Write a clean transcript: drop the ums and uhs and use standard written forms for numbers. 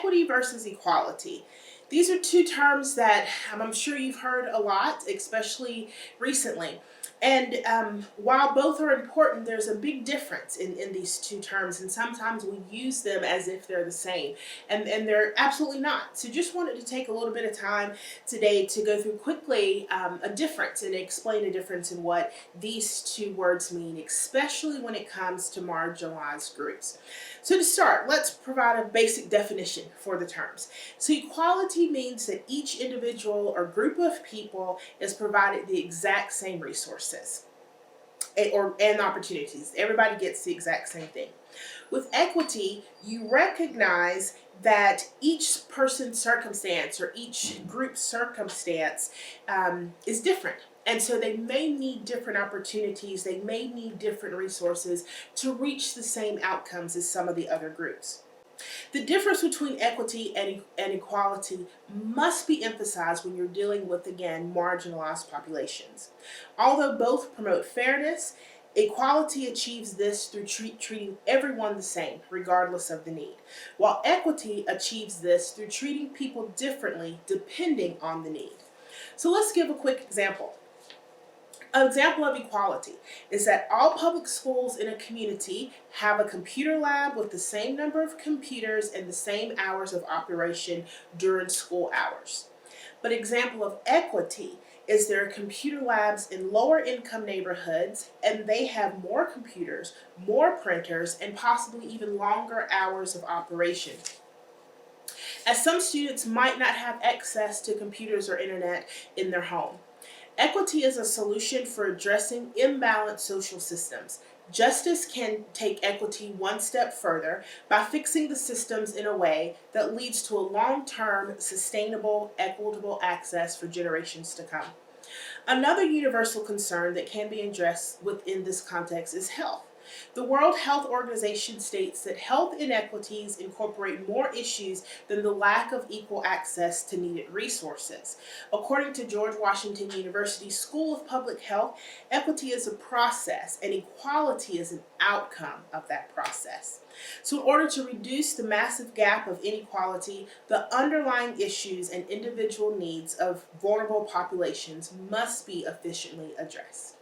equity versus equality. These are two terms that I'm sure you've heard a lot, especially recently. And while both are important, there's a big difference in these two terms, and sometimes we use them as if they're the same, and they're absolutely not. So just wanted to take a little bit of time today to go through quickly a difference and explain a difference in what these two words mean, especially when it comes to marginalized groups. So to start, let's provide a basic definition for the terms. So equality means that each individual or group of people is provided the exact same resources and opportunities. Everybody gets the exact same thing. With equity, you recognize that each person's circumstance or each group's circumstance is different. And so they may need different opportunities, they may need different resources to reach the same outcomes as some of the other groups. The difference between equity and equality must be emphasized when you're dealing with, again, marginalized populations. Although both promote fairness, equality achieves this through treating everyone the same, regardless of the need, while equity achieves this through treating people differently depending on the need. So let's give a quick example. An example of equality is that all public schools in a community have a computer lab with the same number of computers and the same hours of operation during school hours. But example of equity is there are computer labs in lower income neighborhoods and they have more computers, more printers, and possibly even longer hours of operation, as some students might not have access to computers or internet in their home. Equity is a solution for addressing imbalanced social systems. Justice can take equity one step further by fixing the systems in a way that leads to a long-term, sustainable, equitable access for generations to come. Another universal concern that can be addressed within this context is health. The World Health Organization states that health inequities incorporate more issues than the lack of equal access to needed resources. According to George Washington University School of Public Health, equity is a process and equality is an outcome of that process. So in order to reduce the massive gap of inequality, the underlying issues and individual needs of vulnerable populations must be efficiently addressed.